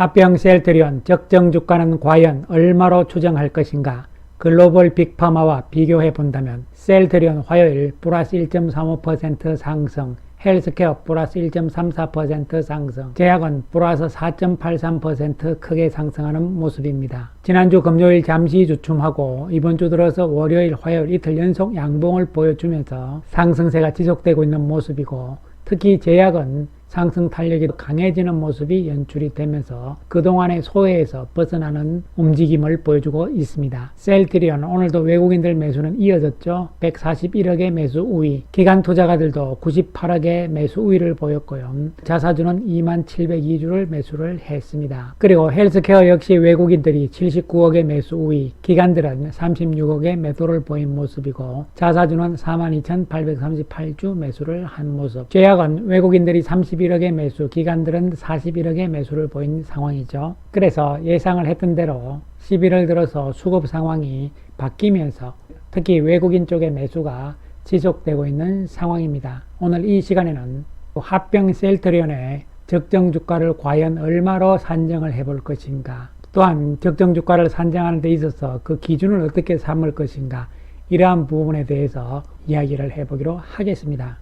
합병 셀트리온 적정 주가는 과연 얼마로 추정할 것인가? 글로벌 빅파마와 비교해 본다면 셀트리온 화요일 플러스 1.35% 상승, 헬스케어 플러스 1.34% 상승, 제약은 플러스 4.83% 크게 상승하는 모습입니다. 지난주 금요일 잠시 주춤하고 이번 주 들어서 월요일, 화요일 이틀 연속 양봉을 보여주면서 상승세가 지속되고 있는 모습이고, 특히 제약은 상승 탄력이 강해지는 모습이 연출이 되면서 그동안의 소외에서 벗어나는 움직임을 보여주고 있습니다. 셀트리온 오늘도 외국인들 매수는 이어졌죠. 141억의 매수 우위, 기관 투자가들도 98억의 매수 우위를 보였고요. 자사주는 2702주를 매수를 했습니다. 그리고 헬스케어 역시 외국인들이 79억의 매수 우위, 기관들은 36억의 매도를 보인 모습이고, 자사주는 42,838주 매수를 한 모습. 제약은 외국인들이 31억의 매수, 기관들은 41억의 매수를 보인 상황이죠. 그래서 예상을 했던 대로 11월 들어서 수급 상황이 바뀌면서 특히 외국인 쪽의 매수가 지속되고 있는 상황입니다. 오늘 이 시간에는 합병 셀트리온의 적정 주가를 과연 얼마로 산정을 해볼 것인가, 또한 적정 주가를 산정하는 데 있어서 그 기준을 어떻게 삼을 것인가, 이러한 부분에 대해서 이야기를 해보기로 하겠습니다.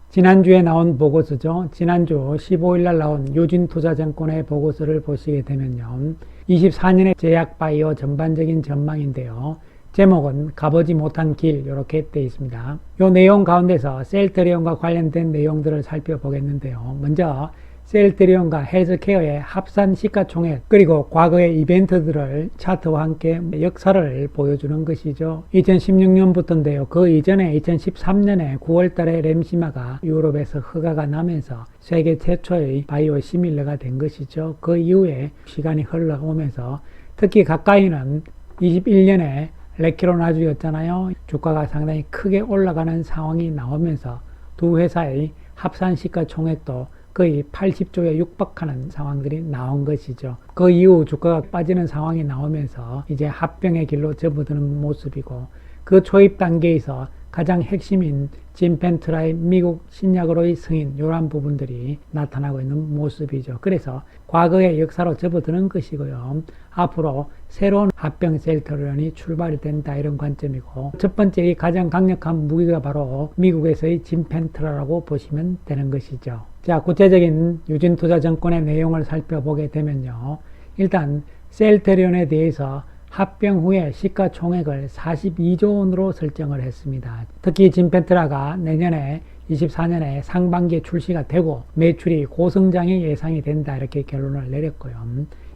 지난주에 나온 보고서죠. 지난주 15일날 나온 유진투자증권의 보고서를 보시게 되면요, 24년의 제약바이오 전반적인 전망인데요, 제목은 가보지 못한 길, 이렇게 되어 있습니다. 이 내용 가운데서 셀트리온과 관련된 내용들을 살펴보겠는데요, 먼저 셀트리온과 헬스케어의 합산 시가총액, 그리고 과거의 이벤트들을 차트와 함께 역사를 보여주는 것이죠. 2016년부터인데요. 그 이전에 2013년에 9월달에 램시마가 유럽에서 허가가 나면서 세계 최초의 바이오 시밀러가 된 것이죠. 그 이후에 시간이 흘러오면서 특히 가까이는 21년에 레키로나주였잖아요. 주가가 상당히 크게 올라가는 상황이 나오면서 두 회사의 합산 시가총액도 거의 80조에 육박하는 상황들이 나온 것이죠. 그 이후 주가가 빠지는 상황이 나오면서 이제 합병의 길로 접어드는 모습이고, 그 초입 단계에서 가장 핵심인 진펜트라의 미국 신약으로의 승인, 이러한 부분들이 나타나고 있는 모습이죠. 그래서 과거의 역사로 접어드는 것이고요, 앞으로 새로운 합병 셀트리온이 출발이 된다, 이런 관점이고, 첫 번째 이 가장 강력한 무기가 바로 미국에서의 진펜트라라고 보시면 되는 것이죠. 자, 구체적인 유진투자증권의 내용을 살펴보게 되면요, 일단 셀트리온에 대해서 합병 후에 시가총액을 42조 원으로 설정을 했습니다. 특히 진펜트라가 내년에 24년에 상반기에 출시가 되고 매출이 고성장이 예상이 된다, 이렇게 결론을 내렸고요.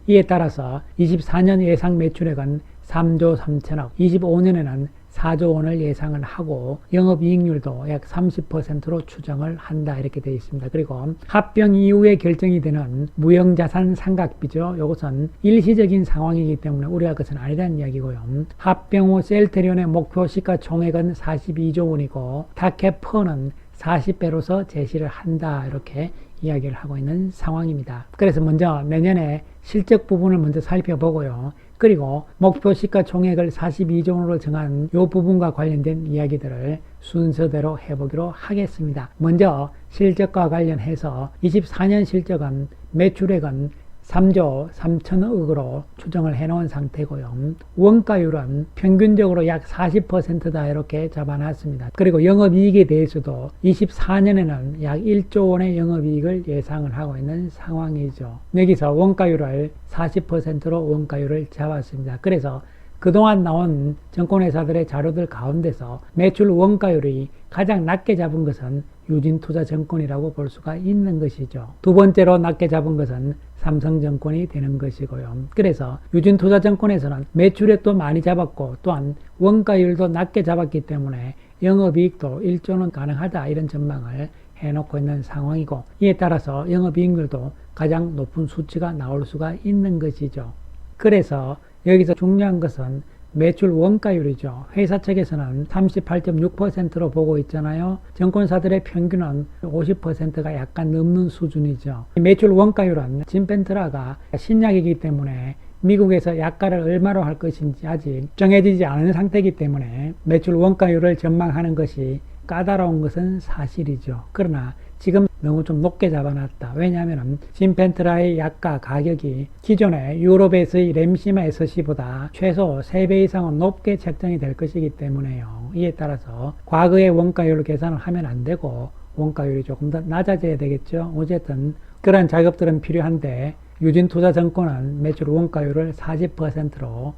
이에 따라서 24년 예상 매출액은 3조 3천억, 25년에는 4조 원을 예상을 하고 영업이익률도 약 30%로 추정을 한다, 이렇게 되어 있습니다. 그리고 합병 이후에 결정이 되는 무형자산 상각비죠. 이것은 일시적인 상황이기 때문에 우려할 것은 아니라는 이야기고요. 합병 후 셀트리온의 목표 시가총액은 42조 원이고 타케퍼는 40배로서 제시를 한다, 이렇게 이야기를 하고 있는 상황입니다. 그래서 먼저 내년에 실적 부분을 먼저 살펴보고요, 그리고 목표 시가총액을 42조 원으로 정한 이 부분과 관련된 이야기들을 순서대로 해보기로 하겠습니다. 먼저 실적과 관련해서 24년 실적은 매출액은 3조 3천억으로 추정을 해놓은 상태고요. 원가율은 평균적으로 약 40%다, 이렇게 잡아놨습니다. 그리고 영업이익에 대해서도 24년에는 약 1조 원의 영업이익을 예상을 하고 있는 상황이죠. 여기서 원가율을 40%로 원가율을 잡았습니다. 그래서 그동안 나온 증권회사들의 자료들 가운데서 매출 원가율이 가장 낮게 잡은 것은 유진투자증권이라고 볼 수가 있는 것이죠. 두 번째로 낮게 잡은 것은 삼성증권이 되는 것이고요. 그래서 유진투자증권에서는 매출액도 많이 잡았고 또한 원가율도 낮게 잡았기 때문에 영업이익도 1조는 가능하다, 이런 전망을 해놓고 있는 상황이고, 이에 따라서 영업이익률도 가장 높은 수치가 나올 수가 있는 것이죠. 그래서 여기서 중요한 것은 매출 원가율이죠. 회사 측에서는 38.6%로 보고 있잖아요. 증권사들의 평균은 50%가 약간 넘는 수준이죠. 매출 원가율은 진펜트라가 신약이기 때문에 미국에서 약가를 얼마로 할 것인지 아직 정해지지 않은 상태이기 때문에 매출 원가율을 전망하는 것이 까다로운 것은 사실이죠. 그러나 지금 너무 좀 높게 잡아놨다. 왜냐하면 진펜트라의 약가 가격이 기존의 유로베이스의 램시마 SC보다 최소 3배 이상은 높게 책정이 될 것이기 때문에요. 이에 따라서 과거의 원가율을 계산을 하면 안 되고 원가율이 조금 더 낮아져야 되겠죠. 어쨌든 그런 작업들은 필요한데 유진투자증권은 매출 원가율을 40%로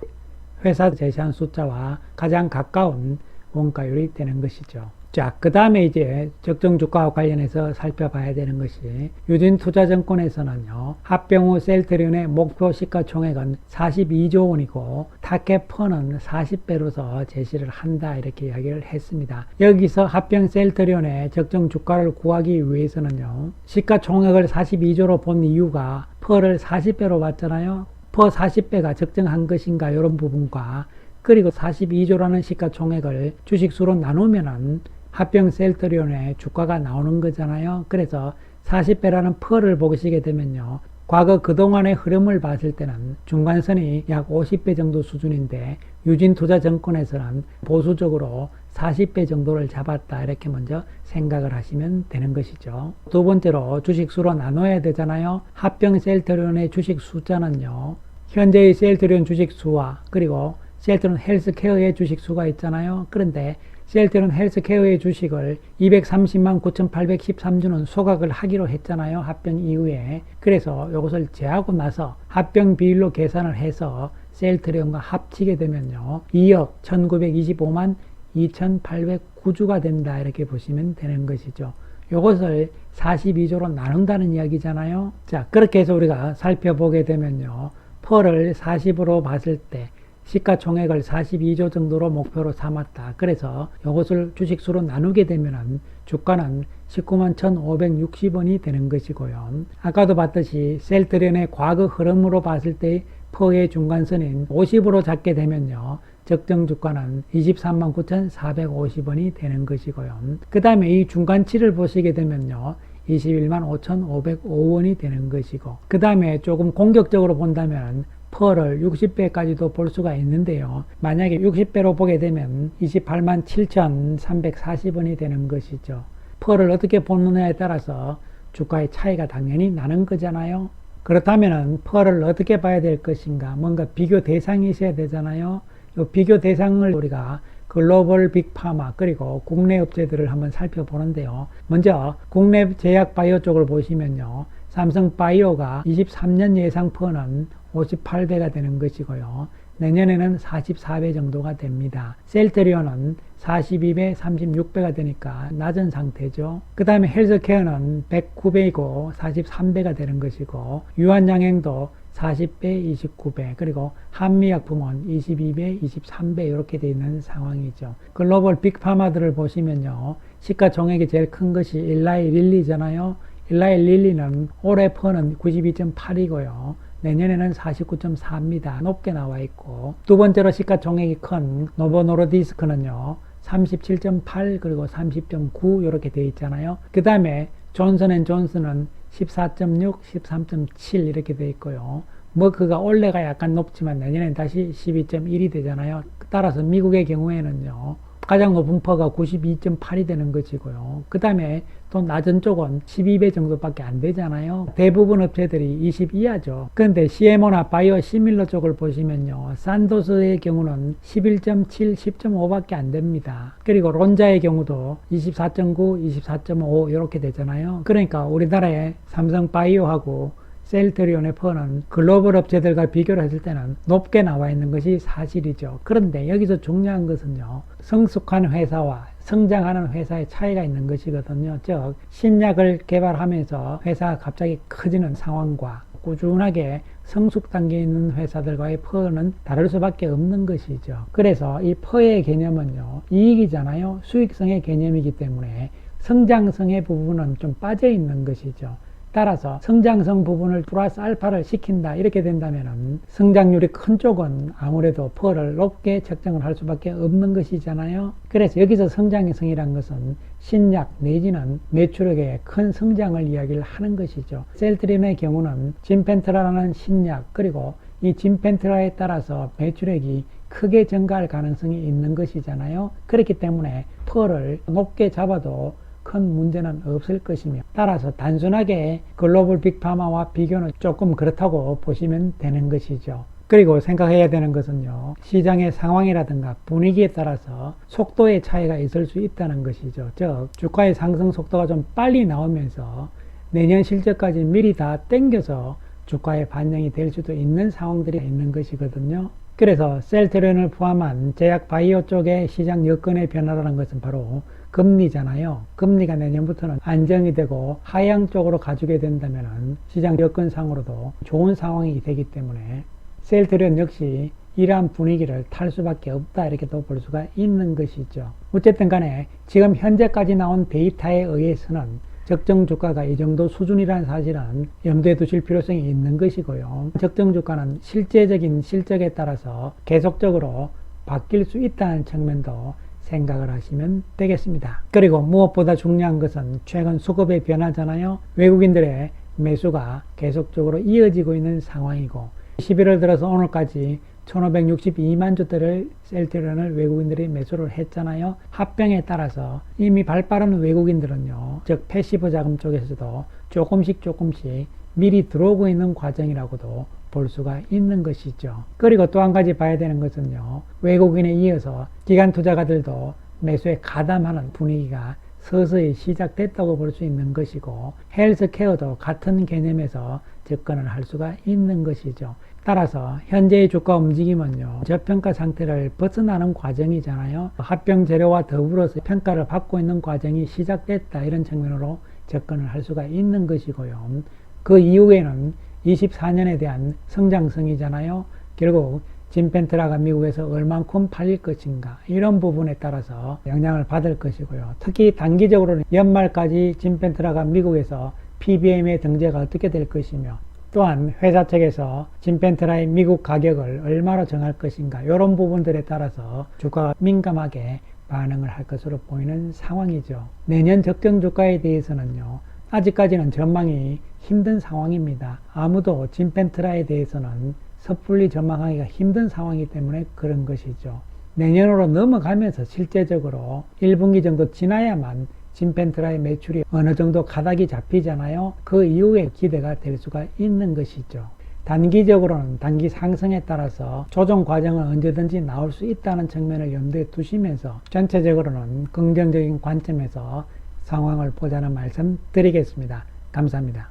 회사 제시한 숫자와 가장 가까운 원가율이 되는 것이죠. 자, 그 다음에 이제 적정 주가와 관련해서 살펴봐야 되는 것이 유진투자증권에서는요, 합병 후 셀트리온의 목표 시가총액은 42조 원이고 타켓펀은 40배로서 제시를 한다 이렇게 이야기를 했습니다. 여기서 합병 셀트리온의 적정 주가를 구하기 위해서는요, 시가총액을 42조로 본 이유가 퍼를 40배로 봤잖아요. 퍼 40배가 적정한 것인가 이런 부분과 그리고 42조라는 시가총액을 주식수로 나누면은 합병 셀트리온의 주가가 나오는 거잖아요. 그래서 40배라는 퍼를 보시게 되면요, 과거 그동안의 흐름을 봤을 때는 중간선이 약 50배 정도 수준인데 유진투자증권에서는 보수적으로 40배 정도를 잡았다 이렇게 먼저 생각을 하시면 되는 것이죠. 두 번째로 주식수로 나눠야 되잖아요. 합병 셀트리온의 주식 숫자는요, 현재의 셀트리온 주식수와 그리고 셀트리온 헬스케어의 주식수가 있잖아요. 그런데 셀트리온 헬스케어의 주식을 230만 9,813주는 소각을 하기로 했잖아요. 합병 이후에. 그래서 이것을 제하고 나서 합병 비율로 계산을 해서 셀트리온과 합치게 되면요, 2억 1925만 2,809주가 된다 이렇게 보시면 되는 것이죠. 이것을 42조로 나눈다는 이야기잖아요. 자, 그렇게 해서 우리가 살펴보게 되면요, 퍼를 40으로 봤을 때 시가총액을 42조 정도로 목표로 삼았다. 그래서 이것을 주식수로 나누게 되면 주가는 19만 1,560원이 되는 것이고요. 아까도 봤듯이 셀트리온의 과거 흐름으로 봤을 때 퍼의 중간선인 50으로 잡게 되면요, 적정 주가는 23만 9,450원이 되는 것이고요. 그 다음에 이 중간치를 보시게 되면요, 21만 5,505원이 되는 것이고, 그 다음에 조금 공격적으로 본다면 퍼를 60배까지도 볼 수가 있는데요. 만약에 60배로 보게 되면 28만 7,340원이 되는 것이죠. 퍼를 어떻게 보느냐에 따라서 주가의 차이가 당연히 나는 거잖아요. 그렇다면 퍼를 어떻게 봐야 될 것인가? 뭔가 비교 대상이 있어야 되잖아요. 이 비교 대상을 우리가 글로벌 빅파마 그리고 국내 업체들을 한번 살펴보는데요. 먼저 국내 제약바이오 쪽을 보시면요, 삼성바이오가 23년 예상 퍼는 58배가 되는 것이고요. 내년에는 44배 정도가 됩니다. 셀트리온은 42배, 36배가 되니까 낮은 상태죠. 그 다음에 헬스케어는 109배이고 43배가 되는 것이고, 유한양행도 40배, 29배, 그리고 한미약품은 22배, 23배 이렇게 되어 있는 상황이죠. 글로벌 빅파마들을 보시면요, 시가총액이 제일 큰 것이 일라이 릴리잖아요. 일라이 릴리는 올해 퍼는 92.8이고요. 내년에는 49.4입니다. 높게 나와 있고, 두 번째로 시가총액이 큰 노보노르디스크는요, 37.8 그리고 30.9 이렇게 되어 있잖아요. 그 다음에 존슨앤존슨은 14.6, 13.7 이렇게 되어 있고요. 머크가 올해가 약간 높지만 내년엔 다시 12.1이 되잖아요. 따라서 미국의 경우에는요, 가장 높은 퍼가 92.8이 되는 것이고요. 그 다음에 또 낮은 쪽은 12배 정도밖에 안 되잖아요. 대부분 업체들이 20 이하죠. 그런데 CMO나 바이오 시밀러 쪽을 보시면요, 산도스의 경우는 11.7, 10.5밖에 안 됩니다. 그리고 론자의 경우도 24.9, 24.5 이렇게 되잖아요. 그러니까 우리나라의 삼성바이오하고 셀트리온의 퍼는 글로벌 업체들과 비교를 했을 때는 높게 나와 있는 것이 사실이죠. 그런데 여기서 중요한 것은요, 성숙한 회사와 성장하는 회사의 차이가 있는 것이거든요. 즉, 신약을 개발하면서 회사가 갑자기 커지는 상황과 꾸준하게 성숙 단계에 있는 회사들과의 퍼는 다를 수밖에 없는 것이죠. 그래서 이 퍼의 개념은요, 이익이잖아요. 수익성의 개념이기 때문에 성장성의 부분은 좀 빠져 있는 것이죠. 따라서 성장성 부분을 플러스 알파를 시킨다 이렇게 된다면 성장률이 큰 쪽은 아무래도 퍼를 높게 책정을 할 수밖에 없는 것이잖아요. 그래서 여기서 성장성이란 것은 신약 내지는 매출액의 큰 성장을 이야기를 하는 것이죠. 셀트리온의 경우는 진펜트라라는 신약 그리고 이 진펜트라에 따라서 매출액이 크게 증가할 가능성이 있는 것이잖아요. 그렇기 때문에 펄을 높게 잡아도 큰 문제는 없을 것이며, 따라서 단순하게 글로벌 빅파마와 비교는 조금 그렇다고 보시면 되는 것이죠. 그리고 생각해야 되는 것은요, 시장의 상황이라든가 분위기에 따라서 속도의 차이가 있을 수 있다는 것이죠. 즉, 주가의 상승 속도가 좀 빨리 나오면서 내년 실적까지 미리 다 땡겨서 주가에 반영이 될 수도 있는 상황들이 있는 것이거든요. 그래서 셀트리온을 포함한 제약 바이오 쪽의 시장 여건의 변화라는 것은 바로 금리잖아요. 금리가 내년부터는 안정이 되고 하향 쪽으로 가주게 된다면 시장 여건상으로도 좋은 상황이 되기 때문에 셀트리온 역시 이러한 분위기를 탈 수밖에 없다, 이렇게 또 볼 수가 있는 것이죠. 어쨌든 간에 지금 현재까지 나온 데이터에 의해서는 적정 주가가 이 정도 수준이라는 사실은 염두에 두실 필요성이 있는 것이고요. 적정 주가는 실제적인 실적에 따라서 계속적으로 바뀔 수 있다는 측면도 생각을 하시면 되겠습니다. 그리고 무엇보다 중요한 것은 최근 수급의 변화잖아요. 외국인들의 매수가 계속적으로 이어지고 있는 상황이고, 11월 들어서 오늘까지 1562만 주대를 셀트리온을 외국인들이 매수를 했잖아요. 합병에 따라서 이미 발빠른 외국인들은요, 즉 패시브 자금 쪽에서도 조금씩 미리 들어오고 있는 과정이라고도 볼 수가 있는 것이죠. 그리고 또 한 가지 봐야 되는 것은요, 외국인에 이어서 기관 투자가들도 매수에 가담하는 분위기가 서서히 시작됐다고 볼 수 있는 것이고, 헬스케어도 같은 개념에서 접근을 할 수가 있는 것이죠. 따라서 현재의 주가 움직임은요, 저평가 상태를 벗어나는 과정이잖아요. 합병 재료와 더불어서 평가를 받고 있는 과정이 시작됐다, 이런 측면으로 접근을 할 수가 있는 것이고요. 그 이후에는 24년에 대한 성장성이잖아요. 결국 진펜트라가 미국에서 얼만큼 팔릴 것인가, 이런 부분에 따라서 영향을 받을 것이고요. 특히 단기적으로는 연말까지 진펜트라가 미국에서 PBM의 등재가 어떻게 될 것이며, 또한 회사 측에서 진펜트라의 미국 가격을 얼마로 정할 것인가, 이런 부분들에 따라서 주가가 민감하게 반응을 할 것으로 보이는 상황이죠. 내년 적정 주가에 대해서는요, 아직까지는 전망이 힘든 상황입니다. 아무도 진펜트라에 대해서는 섣불리 전망하기가 힘든 상황이기 때문에 그런 것이죠. 내년으로 넘어가면서 실제적으로 1분기 정도 지나야만 진펜트라의 매출이 어느 정도 가닥이 잡히잖아요. 그 이후에 기대가 될 수가 있는 것이죠. 단기적으로는 단기 상승에 따라서 조정 과정은 언제든지 나올 수 있다는 측면을 염두에 두시면서 전체적으로는 긍정적인 관점에서 상황을 보자는 말씀 드리겠습니다. 감사합니다.